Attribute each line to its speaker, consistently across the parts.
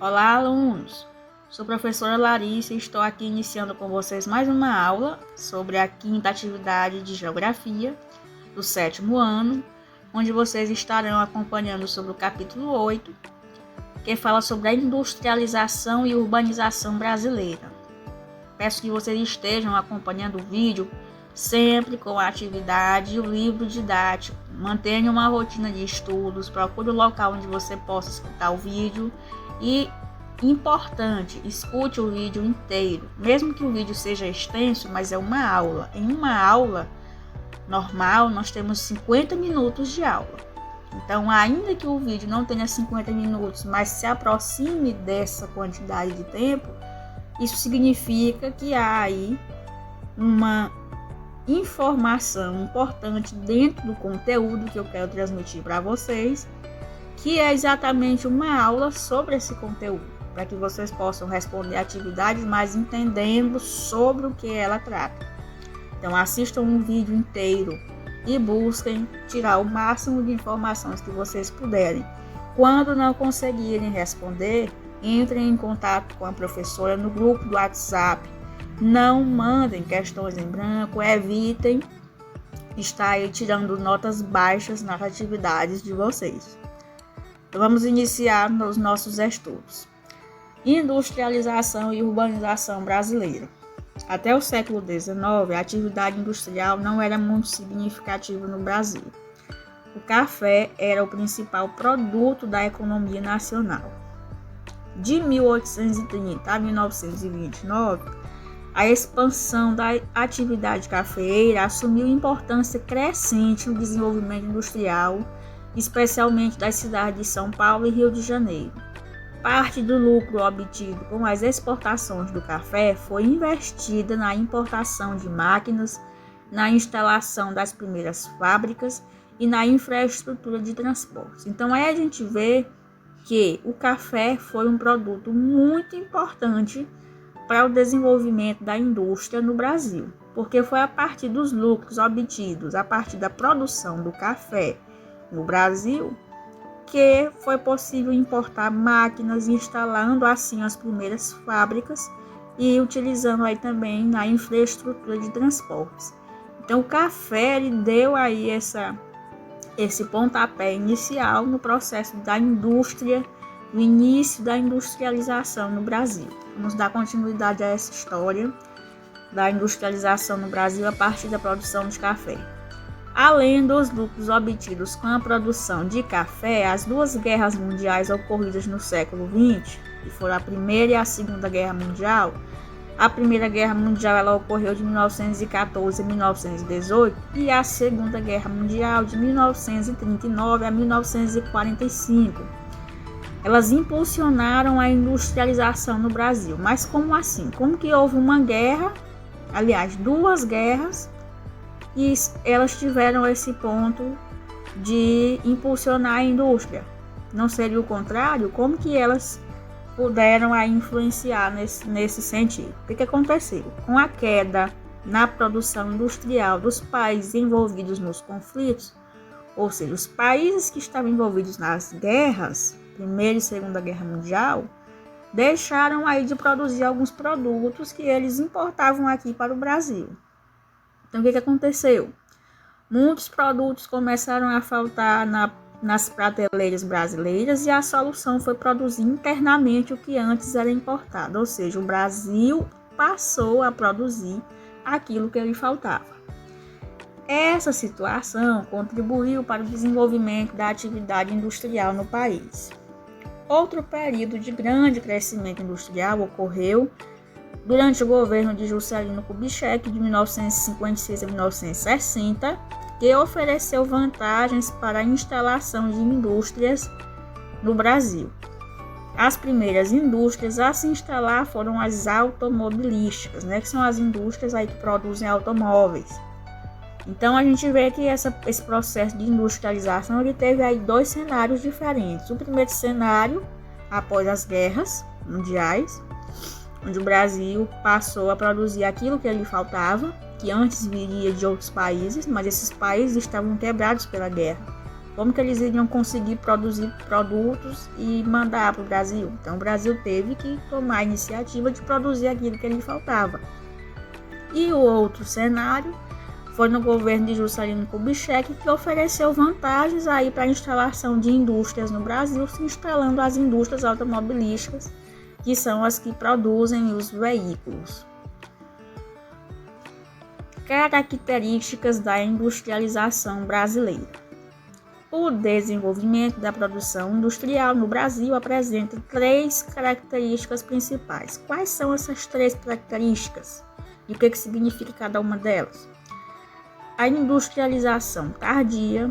Speaker 1: Olá, alunos! Sou a professora Larissa e estou aqui iniciando com vocês mais uma aula sobre a quinta atividade de Geografia do 7º ano, onde vocês estarão acompanhando sobre o capítulo 8, que fala sobre a industrialização e urbanização brasileira. Peço que vocês estejam acompanhando o vídeo sempre com a atividade e o livro didático. Mantenha uma rotina de estudos, procure o local onde você possa escutar o vídeo e, importante, escute o vídeo inteiro. Mesmo que o vídeo seja extenso, mas é uma aula. Em uma aula normal, nós temos 50 minutos de aula. Então, ainda que o vídeo não tenha 50 minutos, mas se aproxime dessa quantidade de tempo, isso significa que há aí uma informação importante dentro do conteúdo que eu quero transmitir para vocês, que é exatamente uma aula sobre esse conteúdo, para que vocês possam responder atividades, mas entendendo sobre o que ela trata. Então, assistam um vídeo inteiro e busquem tirar o máximo de informações que vocês puderem. Quando não conseguirem responder, entrem em contato com a professora no grupo do WhatsApp. Não mandem questões em branco, evitem estar aí tirando notas baixas nas atividades de vocês. Então, vamos iniciar os nossos estudos. Industrialização e urbanização brasileira. Até o século XIX, a atividade industrial não era muito significativa no Brasil. O café era o principal produto da economia nacional. De 1830 a 1929, a expansão da atividade cafeeira assumiu importância crescente no desenvolvimento industrial, especialmente das cidades de São Paulo e Rio de Janeiro. Parte do lucro obtido com as exportações do café foi investida na importação de máquinas, na instalação das primeiras fábricas e na infraestrutura de transportes. Então, aí a gente vê que o café foi um produto muito importante para o desenvolvimento da indústria no Brasil, porque foi a partir dos lucros obtidos, a partir da produção do café no Brasil, que foi possível importar máquinas, instalando assim as primeiras fábricas e utilizando aí também na infraestrutura de transportes. Então, o café ele deu aí esse pontapé inicial no processo da indústria, no início da industrialização no Brasil. Vamos dar continuidade a essa história da industrialização no Brasil a partir da produção de café. Além dos lucros obtidos com a produção de café, as duas guerras mundiais ocorridas no século XX, que foram a Primeira e a Segunda Guerra Mundial, a Primeira Guerra Mundial ela ocorreu de 1914 a 1918 e a Segunda Guerra Mundial de 1939 a 1945. Elas impulsionaram a industrialização no Brasil. Mas como assim? Como que houve uma guerra, aliás, duas guerras, e elas tiveram esse ponto de impulsionar a indústria? Não seria o contrário? Como que elas puderam aí influenciar nesse sentido? O que aconteceu? Com a queda na produção industrial dos países envolvidos nos conflitos, ou seja, os países que estavam envolvidos nas guerras, Primeira e Segunda Guerra Mundial, deixaram aí de produzir alguns produtos que eles importavam aqui para o Brasil. Então, o que aconteceu? Muitos produtos começaram a faltar nas prateleiras brasileiras e a solução foi produzir internamente o que antes era importado, ou seja, o Brasil passou a produzir aquilo que lhe faltava. Essa situação contribuiu para o desenvolvimento da atividade industrial no país. Outro período de grande crescimento industrial ocorreu durante o governo de Juscelino Kubitschek, de 1956 a 1960, que ofereceu vantagens para a instalação de indústrias no Brasil. As primeiras indústrias a se instalar foram as automobilísticas, que são as indústrias aí que produzem automóveis. Então, a gente vê que esse processo de industrialização ele teve aí dois cenários diferentes. O primeiro cenário, após as guerras mundiais, onde o Brasil passou a produzir aquilo que lhe faltava, que antes viria de outros países, mas esses países estavam quebrados pela guerra. Como que eles iriam conseguir produzir produtos e mandar para o Brasil? Então o Brasil teve que tomar a iniciativa de produzir aquilo que lhe faltava. E o outro cenário foi no governo de Juscelino Kubitschek, que ofereceu vantagens aí para a instalação de indústrias no Brasil, se instalando as indústrias automobilísticas, que são as que produzem os veículos. Características da industrialização brasileira. O desenvolvimento da produção industrial no Brasil apresenta 3 características principais. Quais são essas 3 características? E o que significa cada uma delas? A industrialização tardia,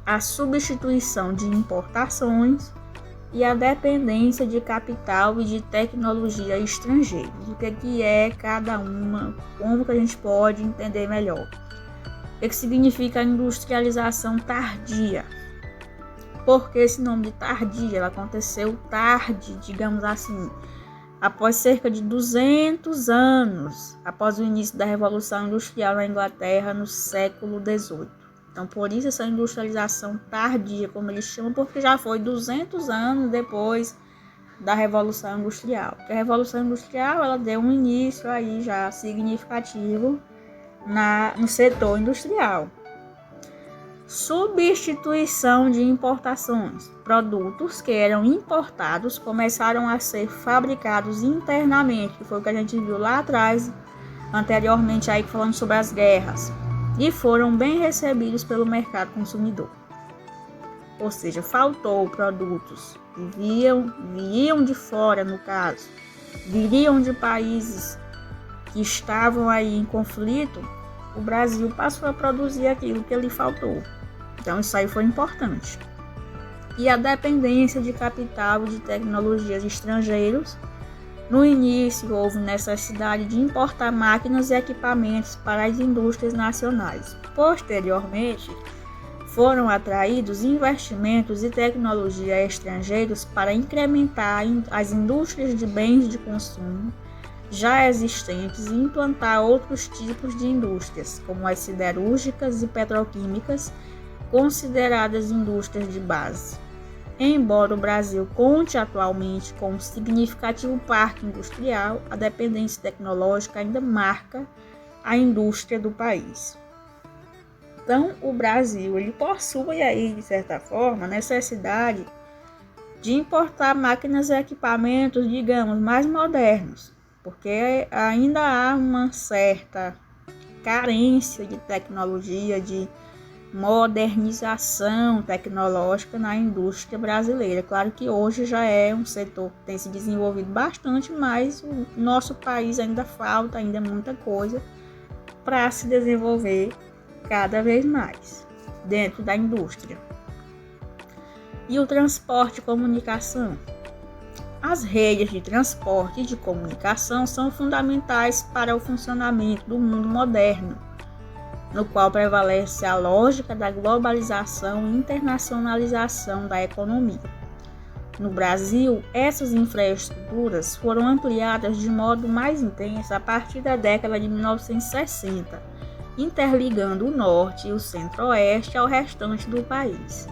Speaker 1: a substituição de importações e a dependência de capital e de tecnologia estrangeiros. O que é cada uma? Como que a gente pode entender melhor? O que significa a industrialização tardia? Por que esse nome de tardia? Ela aconteceu tarde, digamos assim, após cerca de 200 anos, após o início da Revolução Industrial na Inglaterra no século XVIII. Então, por isso essa industrialização tardia, como eles chamam, porque já foi 200 anos depois da Revolução Industrial. Porque a Revolução Industrial ela deu um início aí já significativo no setor industrial. Substituição de importações. Produtos que eram importados começaram a ser fabricados internamente, que foi o que a gente viu lá atrás, anteriormente aí falando sobre as guerras, e foram bem recebidos pelo mercado consumidor. Ou seja, faltou produtos que vinham de fora, no caso, viriam de países que estavam aí em conflito, o Brasil passou a produzir aquilo que lhe faltou. Então isso aí foi importante. E a dependência de capital e de tecnologias estrangeiros. No início houve necessidade de importar máquinas e equipamentos para as indústrias nacionais. Posteriormente, foram atraídos investimentos e tecnologia estrangeiros para incrementar as indústrias de bens de consumo já existentes e implantar outros tipos de indústrias, como as siderúrgicas e petroquímicas, consideradas indústrias de base. Embora o Brasil conte atualmente com um significativo parque industrial, a dependência tecnológica ainda marca a indústria do país. Então, o Brasil ele possui aí, de certa forma, a necessidade de importar máquinas e equipamentos, digamos, mais modernos, porque ainda há uma certa carência de tecnologia, de modernização tecnológica na indústria brasileira. Claro que hoje já é um setor que tem se desenvolvido bastante, mas o nosso país ainda falta muita coisa para se desenvolver cada vez mais dentro da indústria. E o transporte e comunicação. As redes de transporte e de comunicação são fundamentais para o funcionamento do mundo moderno, no qual prevalece a lógica da globalização e internacionalização da economia. No Brasil, essas infraestruturas foram ampliadas de modo mais intenso a partir da década de 1960, interligando o norte e o centro-oeste ao restante do país.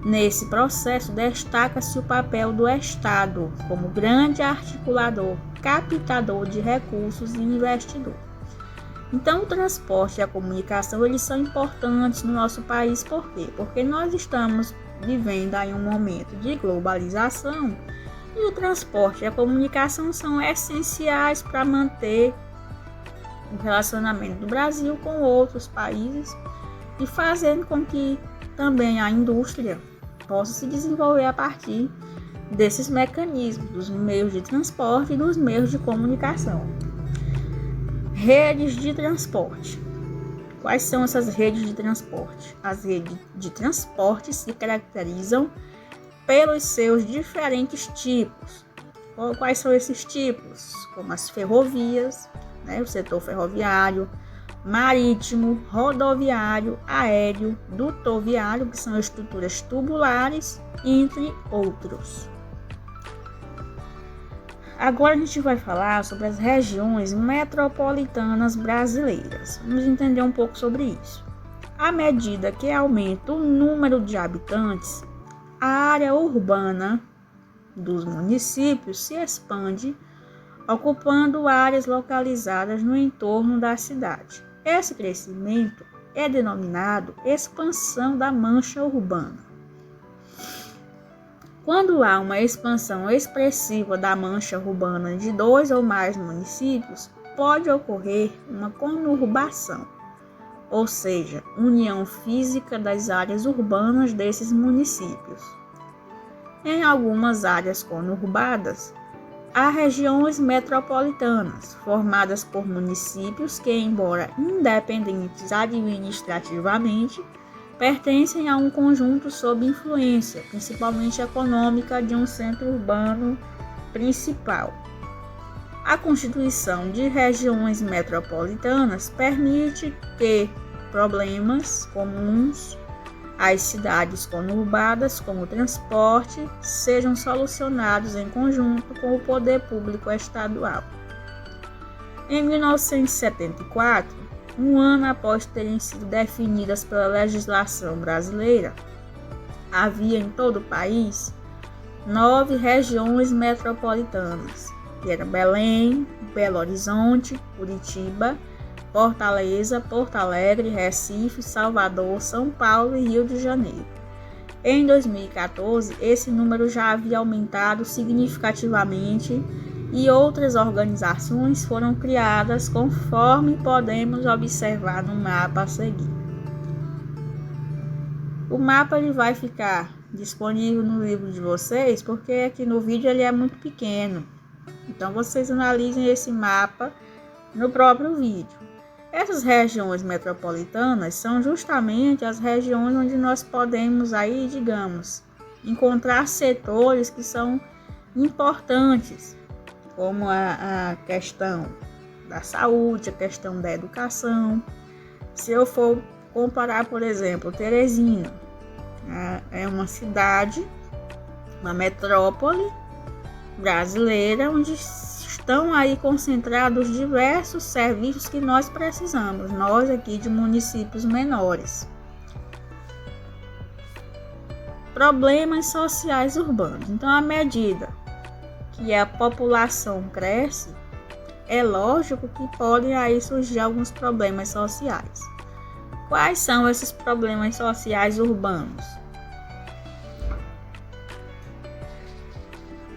Speaker 1: Nesse processo, destaca-se o papel do Estado como grande articulador, captador de recursos e investidor. Então, o transporte e a comunicação eles são importantes no nosso país. Por quê? Porque nós estamos vivendo aí um momento de globalização e o transporte e a comunicação são essenciais para manter o relacionamento do Brasil com outros países e fazendo com que também a indústria possa se desenvolver a partir desses mecanismos, dos meios de transporte e dos meios de comunicação. Redes de transporte. Quais são essas redes de transporte? As redes de transporte se caracterizam pelos seus diferentes tipos. Quais são esses tipos? Como as ferrovias, o setor ferroviário, marítimo, rodoviário, aéreo, dutoviário, que são estruturas tubulares, entre outros. Agora a gente vai falar sobre as regiões metropolitanas brasileiras. Vamos entender um pouco sobre isso. À medida que aumenta o número de habitantes, a área urbana dos municípios se expande, ocupando áreas localizadas no entorno da cidade. Esse crescimento é denominado expansão da mancha urbana. Quando há uma expansão expressiva da mancha urbana de 2 ou mais municípios, pode ocorrer uma conurbação, ou seja, união física das áreas urbanas desses municípios. Em algumas áreas conurbadas, há regiões metropolitanas, formadas por municípios que, embora independentes administrativamente, pertencem a um conjunto sob influência, principalmente econômica, de um centro urbano principal. A constituição de regiões metropolitanas permite que problemas comuns às cidades conurbadas, como o transporte, sejam solucionados em conjunto com o poder público estadual. Em 1974, um ano após terem sido definidas pela legislação brasileira, havia em todo o país 9 regiões metropolitanas, que eram Belém, Belo Horizonte, Curitiba, Fortaleza, Porto Alegre, Recife, Salvador, São Paulo e Rio de Janeiro. Em 2014, esse número já havia aumentado significativamente e outras organizações foram criadas, conforme podemos observar no mapa a seguir. O mapa ele vai ficar disponível no livro de vocês, porque aqui no vídeo ele é muito pequeno. Então vocês analisem esse mapa no próprio vídeo. Essas regiões metropolitanas são justamente as regiões onde nós podemos aí, digamos, encontrar setores que são importantes, como a questão da saúde, a questão da educação. Se eu for comparar, por exemplo, Teresina, é uma cidade, uma metrópole brasileira, onde estão aí concentrados diversos serviços que nós precisamos, nós aqui de municípios menores. Problemas sociais urbanos. Então, à medida que a população cresce, é lógico que podem aí surgir alguns problemas sociais. Quais são esses problemas sociais urbanos?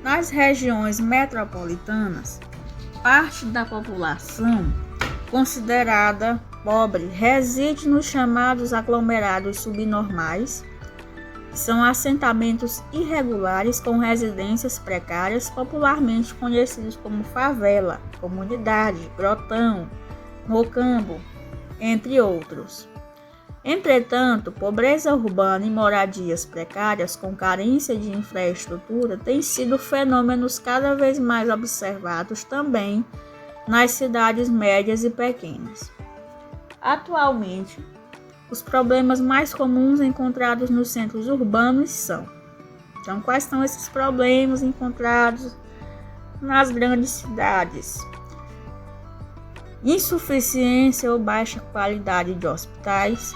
Speaker 1: Nas regiões metropolitanas, parte da população considerada pobre reside nos chamados aglomerados subnormais, que são assentamentos irregulares com residências precárias, popularmente conhecidos como favela, comunidade, grotão, mocambo, entre outros. Entretanto, pobreza urbana e moradias precárias com carência de infraestrutura têm sido fenômenos cada vez mais observados também nas cidades médias e pequenas. Atualmente, os problemas mais comuns encontrados nos centros urbanos são: então, quais são esses problemas encontrados nas grandes cidades? Insuficiência ou baixa qualidade de hospitais,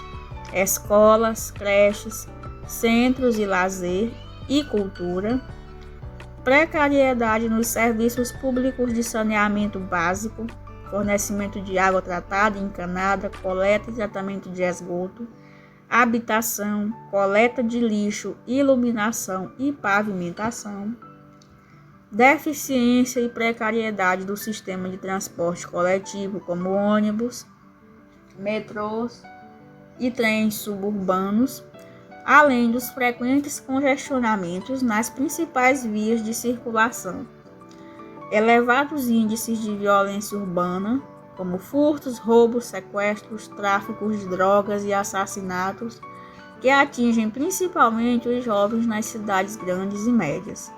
Speaker 1: escolas, creches, centros de lazer e cultura, precariedade nos serviços públicos de saneamento básico, fornecimento de água tratada e encanada, coleta e tratamento de esgoto, habitação, coleta de lixo, iluminação e pavimentação, deficiência e precariedade do sistema de transporte coletivo, como ônibus, metrôs e trens suburbanos, além dos frequentes congestionamentos nas principais vias de circulação, elevados índices de violência urbana, como furtos, roubos, sequestros, tráficos de drogas e assassinatos, que atingem principalmente os jovens nas cidades grandes e médias,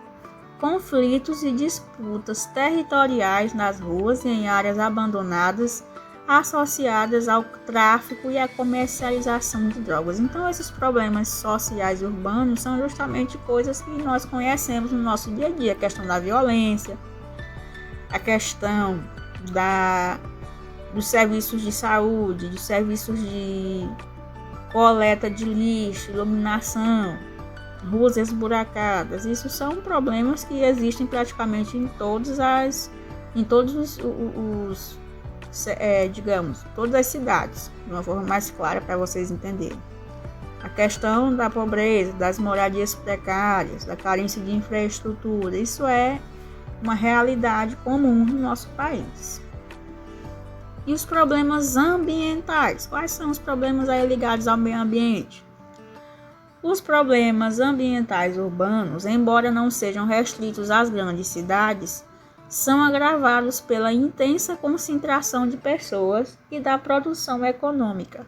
Speaker 1: conflitos e disputas territoriais nas ruas e em áreas abandonadas, associadas ao tráfico e à comercialização de drogas. Então, esses problemas sociais urbanos são justamente coisas que nós conhecemos no nosso dia a dia, a questão da violência, a questão dos serviços de saúde, dos serviços de coleta de lixo, iluminação, ruas esburacadas. Isso são problemas que existem praticamente em todos todas as cidades, de uma forma mais clara para vocês entenderem. A questão da pobreza, das moradias precárias, da carência de infraestrutura, isso é uma realidade comum no nosso país. E os problemas ambientais? Quais são os problemas aí ligados ao meio ambiente? Os problemas ambientais urbanos, embora não sejam restritos às grandes cidades, são agravados pela intensa concentração de pessoas e da produção econômica.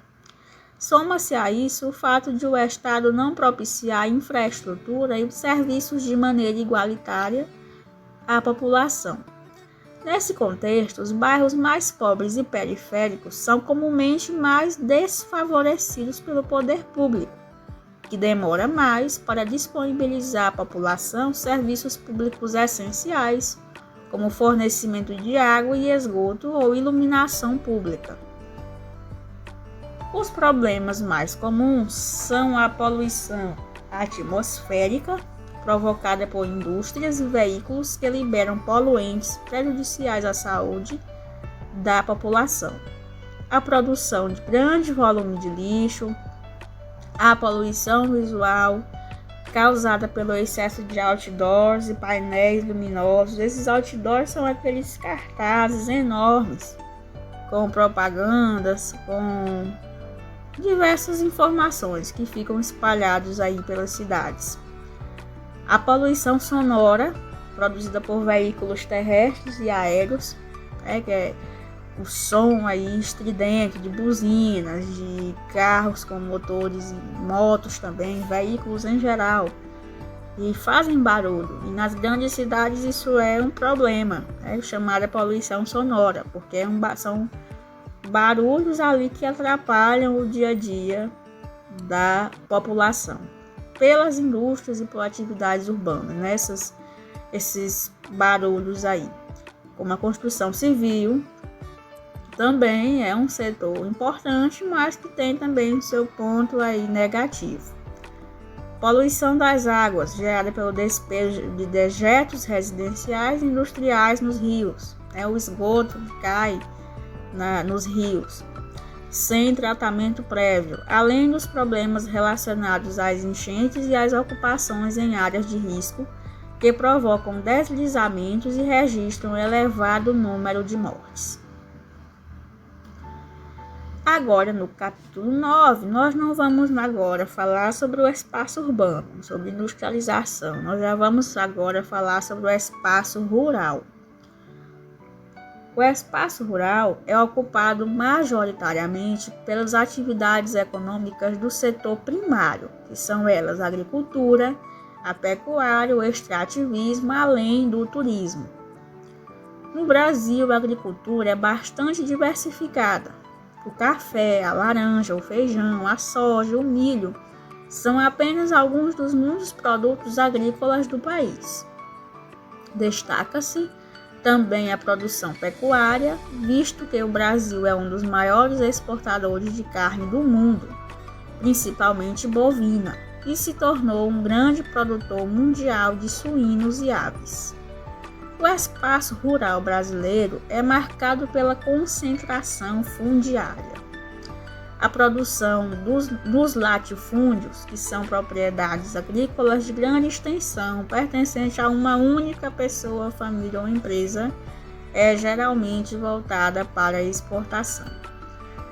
Speaker 1: Soma-se a isso o fato de o Estado não propiciar a infraestrutura e os serviços de maneira igualitária à população. Nesse contexto, os bairros mais pobres e periféricos são comumente mais desfavorecidos pelo poder público, que demora mais para disponibilizar à população serviços públicos essenciais, como fornecimento de água e esgoto ou iluminação pública. Os problemas mais comuns são a poluição atmosférica, provocada por indústrias e veículos que liberam poluentes prejudiciais à saúde da população, a produção de grande volume de lixo, a poluição visual causada pelo excesso de outdoors e painéis luminosos. Esses outdoors são aqueles cartazes enormes com propagandas, com diversas informações que ficam espalhados aí pelas cidades. A poluição sonora, produzida por veículos terrestres e aéreos, que é o som aí estridente de buzinas, de carros com motores e motos também, veículos em geral, e fazem barulho. E nas grandes cidades isso é um problema, é chamada poluição sonora, porque são barulhos ali que atrapalham o dia a dia da população, pelas indústrias e por atividades urbanas, esses barulhos aí. Como a construção civil, também é um setor importante, mas que tem também o seu ponto aí negativo. Poluição das águas, gerada pelo despejo de dejetos residenciais e industriais nos rios. O esgoto que cai nos rios, sem tratamento prévio, além dos problemas relacionados às enchentes e às ocupações em áreas de risco, que provocam deslizamentos e registram elevado número de mortes. Agora, no capítulo 9, nós não vamos agora falar sobre o espaço urbano, sobre industrialização. Nós já vamos agora falar sobre o espaço rural. O espaço rural é ocupado majoritariamente pelas atividades econômicas do setor primário, que são elas a agricultura, a pecuária, o extrativismo, além do turismo. No Brasil, a agricultura é bastante diversificada. O café, a laranja, o feijão, a soja, o milho são apenas alguns dos muitos produtos agrícolas do país. Destaca-se também a produção pecuária, visto que o Brasil é um dos maiores exportadores de carne do mundo, principalmente bovina, e se tornou um grande produtor mundial de suínos e aves. O espaço rural brasileiro é marcado pela concentração fundiária. A produção dos latifúndios, que são propriedades agrícolas de grande extensão, pertencente a uma única pessoa, família ou empresa, é geralmente voltada para a exportação.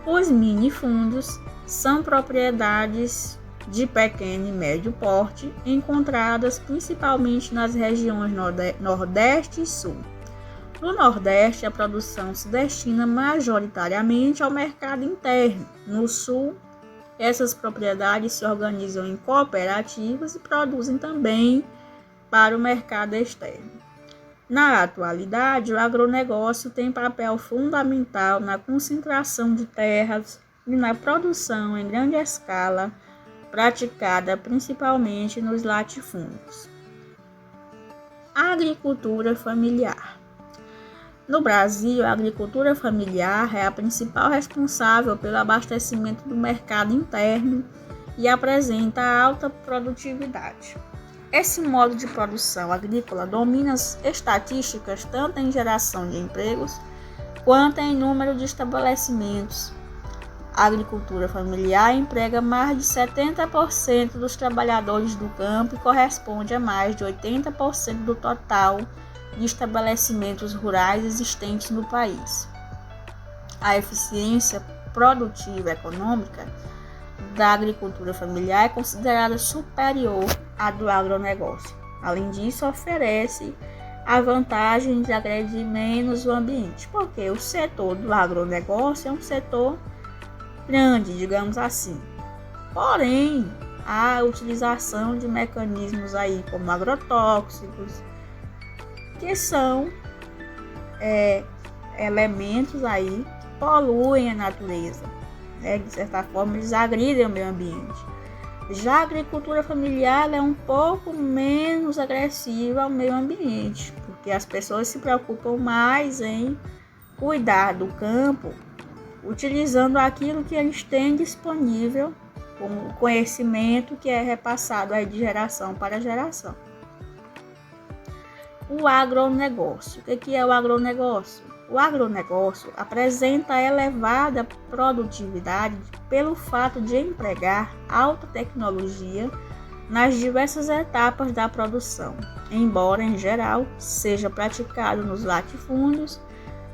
Speaker 1: Os minifúndios são propriedades de pequeno e médio porte, encontradas principalmente nas regiões Nordeste e Sul. No Nordeste, a produção se destina majoritariamente ao mercado interno. No Sul, essas propriedades se organizam em cooperativas e produzem também para o mercado externo. Na atualidade, o agronegócio tem papel fundamental na concentração de terras e na produção em grande escala, praticada principalmente nos latifúndios. A agricultura familiar. No Brasil, a agricultura familiar é a principal responsável pelo abastecimento do mercado interno e apresenta alta produtividade. Esse modo de produção agrícola domina as estatísticas tanto em geração de empregos quanto em número de estabelecimentos. A agricultura familiar emprega mais de 70% dos trabalhadores do campo e corresponde a mais de 80% do total de estabelecimentos rurais existentes no país. A eficiência produtiva e econômica da agricultura familiar é considerada superior à do agronegócio. Além disso, oferece a vantagem de agredir menos o ambiente, porque o setor do agronegócio é um setor grande, digamos assim. Porém, a utilização de mecanismos aí como agrotóxicos, que são elementos aí que poluem a natureza, né? De certa forma, eles agridem o meio ambiente. Já a agricultura familiar é um pouco menos agressiva ao meio ambiente, porque as pessoas se preocupam mais em cuidar do campo, utilizando aquilo que eles têm disponível, como conhecimento que é repassado aí de geração para geração. O agronegócio. O que é o agronegócio? O agronegócio apresenta elevada produtividade pelo fato de empregar alta tecnologia nas diversas etapas da produção, embora, em geral, seja praticado nos latifúndios,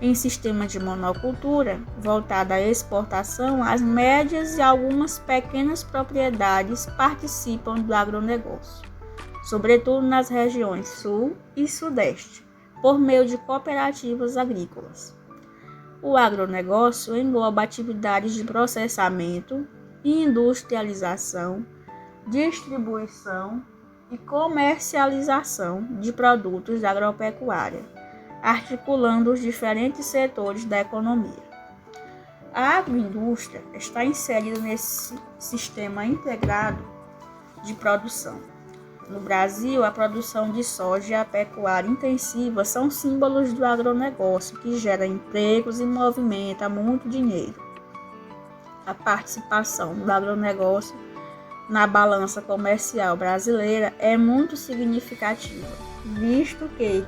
Speaker 1: em sistema de monocultura, voltada à exportação, as médias e algumas pequenas propriedades participam do agronegócio, sobretudo nas regiões Sul e Sudeste, por meio de cooperativas agrícolas. O agronegócio engloba atividades de processamento, industrialização, distribuição e comercialização de produtos da agropecuária, articulando os diferentes setores da economia. A agroindústria está inserida nesse sistema integrado de produção. No Brasil, a produção de soja e a pecuária intensiva são símbolos do agronegócio, que gera empregos e movimenta muito dinheiro. A participação do agronegócio na balança comercial brasileira é muito significativa, visto que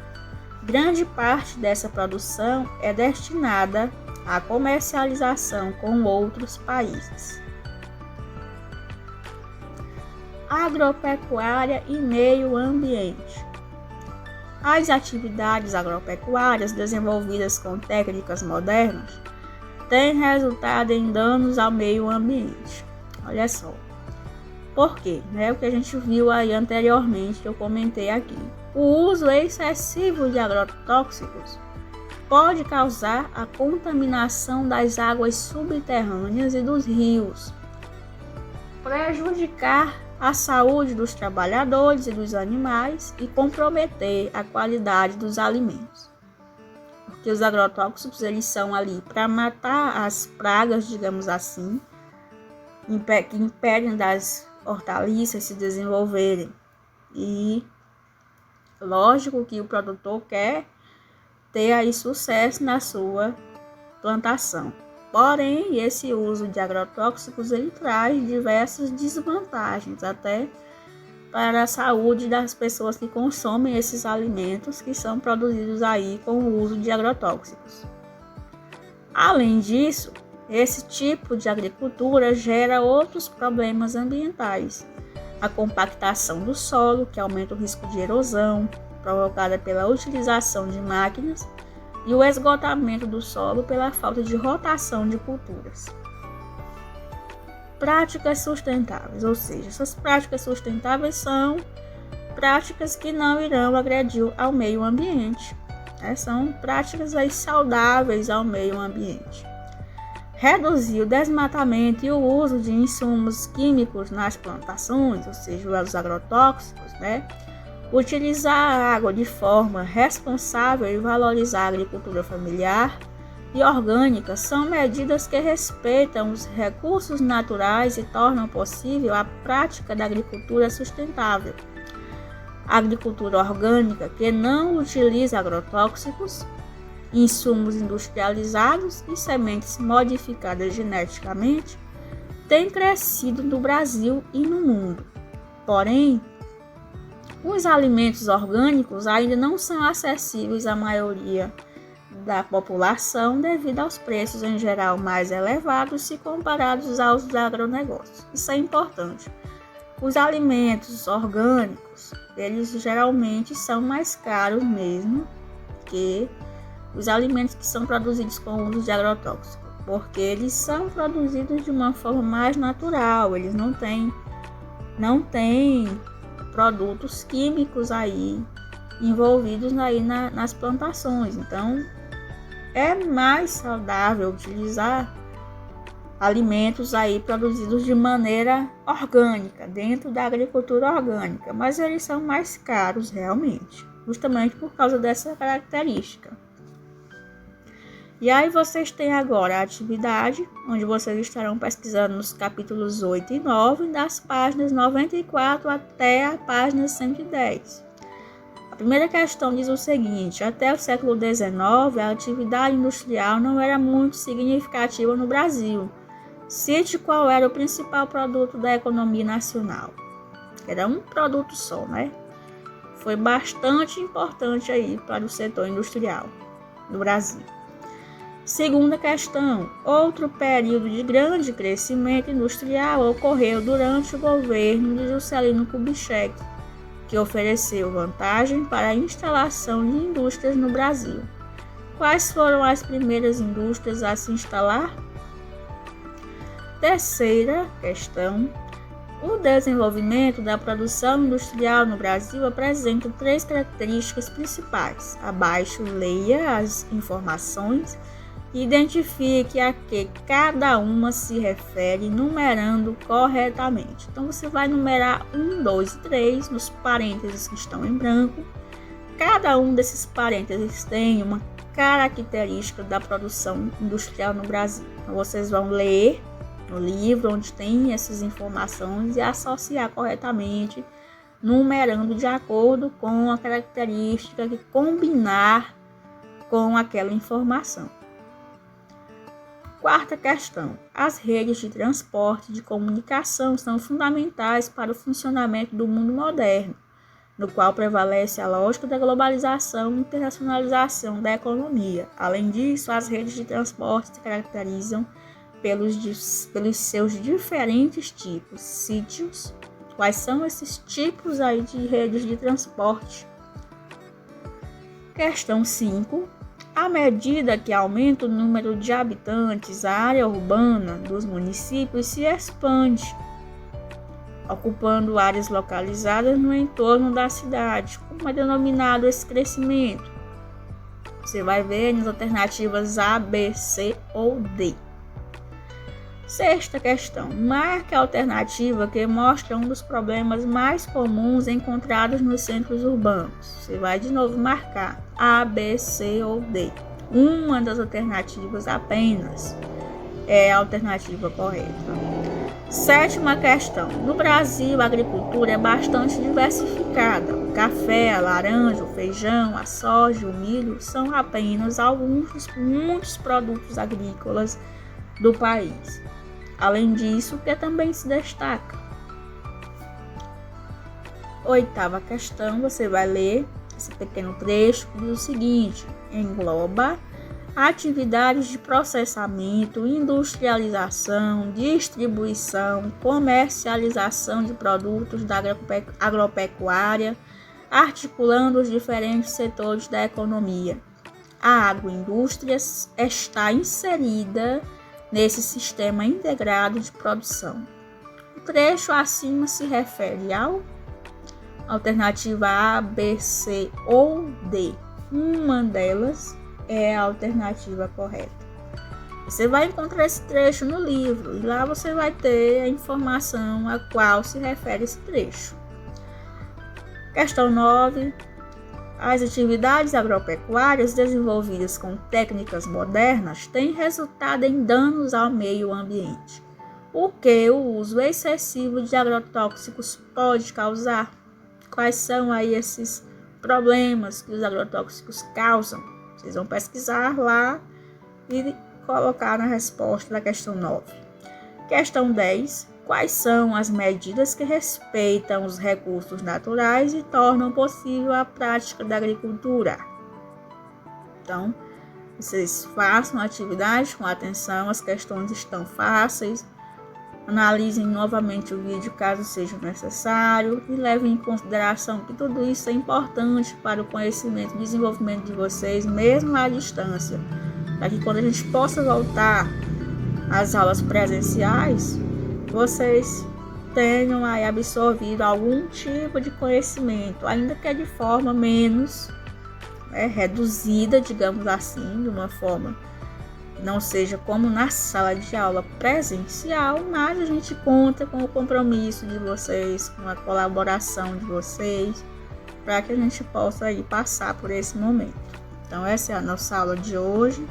Speaker 1: grande parte dessa produção é destinada à comercialização com outros países. Agropecuária e meio ambiente. As atividades agropecuárias desenvolvidas com técnicas modernas têm resultado em danos ao meio ambiente. Olha só. Por quê? O que a gente viu aí anteriormente, que eu comentei aqui. O uso excessivo de agrotóxicos pode causar a contaminação das águas subterrâneas e dos rios, prejudicar a saúde dos trabalhadores e dos animais e comprometer a qualidade dos alimentos. Porque os agrotóxicos, eles são ali para matar as pragas, digamos assim, que impedem das hortaliças se desenvolverem. E lógico que o produtor quer ter aí sucesso na sua plantação. Porém, esse uso de agrotóxicos ele traz diversas desvantagens, até para a saúde das pessoas que consomem esses alimentos que são produzidos aí com o uso de agrotóxicos. Além disso, esse tipo de agricultura gera outros problemas ambientais. A compactação do solo, que aumenta o risco de erosão, provocada pela utilização de máquinas, e o esgotamento do solo pela falta de rotação de culturas. Práticas sustentáveis, ou seja, essas práticas sustentáveis são práticas que não irão agredir ao meio ambiente, são práticas aí saudáveis ao meio ambiente. Reduzir o desmatamento e o uso de insumos químicos nas plantações, ou seja, os agrotóxicos, utilizar a água de forma responsável e valorizar a agricultura familiar e orgânica são medidas que respeitam os recursos naturais e tornam possível a prática da agricultura sustentável. A agricultura orgânica, que não utiliza agrotóxicos, insumos industrializados e sementes modificadas geneticamente têm crescido no Brasil e no mundo. Porém, os alimentos orgânicos ainda não são acessíveis à maioria da população devido aos preços em geral mais elevados se comparados aos agronegócios. Isso é importante. Os alimentos orgânicos, eles geralmente são mais caros mesmo que os alimentos que são produzidos com uso de agrotóxicos, porque eles são produzidos de uma forma mais natural, eles não têm produtos químicos aí envolvidos aí nas plantações. Então, é mais saudável utilizar alimentos aí produzidos de maneira orgânica, dentro da agricultura orgânica, mas eles são mais caros realmente, justamente por causa dessa característica. E aí vocês têm agora a atividade, onde vocês estarão pesquisando nos capítulos 8 e 9, das páginas 94 até a página 110. A primeira questão diz o seguinte: até o século XIX, a atividade industrial não era muito significativa no Brasil. Cite qual era o principal produto da economia nacional. Era um produto só, né? Foi bastante importante aí para o setor industrial do Brasil. Segunda questão: outro período de grande crescimento industrial ocorreu durante o governo de Juscelino Kubitschek, que ofereceu vantagem para a instalação de indústrias no Brasil. Quais foram as primeiras indústrias a se instalar? Terceira questão: o desenvolvimento da produção industrial no Brasil apresenta 3 características principais. Abaixo, leia as informações e identifique a que cada uma se refere, numerando corretamente. Então, você vai numerar 1, 2 e 3 nos parênteses que estão em branco. Cada um desses parênteses tem uma característica da produção industrial no Brasil. Então, vocês vão ler no livro onde tem essas informações e associar corretamente, numerando de acordo com a característica que combinar com aquela informação. Quarta questão: as redes de transporte e de comunicação são fundamentais para o funcionamento do mundo moderno, no qual prevalece a lógica da globalização e internacionalização da economia. Além disso, as redes de transporte se caracterizam pelos seus diferentes tipos. Sítios. Quais são esses tipos aí de redes de transporte? Questão 5. À medida que aumenta o número de habitantes, a área urbana dos municípios se expande, ocupando áreas localizadas no entorno da cidade. Como é denominado esse crescimento? Você vai ver nas alternativas A, B, C ou D. Sexta questão: marque a alternativa que mostra um dos problemas mais comuns encontrados nos centros urbanos. Você vai de novo marcar A, B, C ou D. Uma das alternativas apenas é a alternativa correta. Sétima questão: no Brasil, a agricultura é bastante diversificada. O café, a laranja, o feijão, a soja, o milho são apenas alguns dos muitos produtos agrícolas do país. Além disso, o que também se destaca? Oitava questão, você vai ler esse pequeno trecho que diz o seguinte: engloba atividades de processamento, industrialização, distribuição e comercialização de produtos da agropecuária, articulando os diferentes setores da economia. A agroindústria está inserida nesse sistema integrado de produção. O trecho acima se refere ao alternativa A, B, C ou D. Uma delas é a alternativa correta. Você vai encontrar esse trecho no livro e lá você vai ter a informação a qual se refere esse trecho. Questão 9. As atividades agropecuárias desenvolvidas com técnicas modernas têm resultado em danos ao meio ambiente. O que o uso excessivo de agrotóxicos pode causar? Quais são aí esses problemas que os agrotóxicos causam? Vocês vão pesquisar lá e colocar na resposta da questão 9. Questão 10. Quais são as medidas que respeitam os recursos naturais e tornam possível a prática da agricultura? Então, vocês façam a atividade com atenção, as questões estão fáceis. Analisem novamente o vídeo caso seja necessário e levem em consideração que tudo isso é importante para o conhecimento e desenvolvimento de vocês, mesmo à distância, para que quando a gente possa voltar às aulas presenciais, vocês tenham aí absorvido algum tipo de conhecimento, ainda que é de forma menos reduzida, digamos assim, de uma forma que não seja como na sala de aula presencial, mas a gente conta com o compromisso de vocês, com a colaboração de vocês, para que a gente possa aí passar por esse momento. Então essa é a nossa aula de hoje.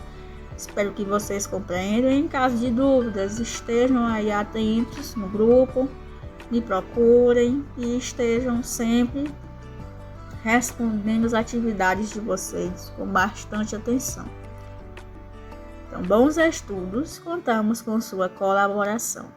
Speaker 1: Espero que vocês compreendam. Em caso de dúvidas, estejam aí atentos no grupo, me procurem e estejam sempre respondendo as atividades de vocês com bastante atenção. Então, bons estudos, contamos com sua colaboração.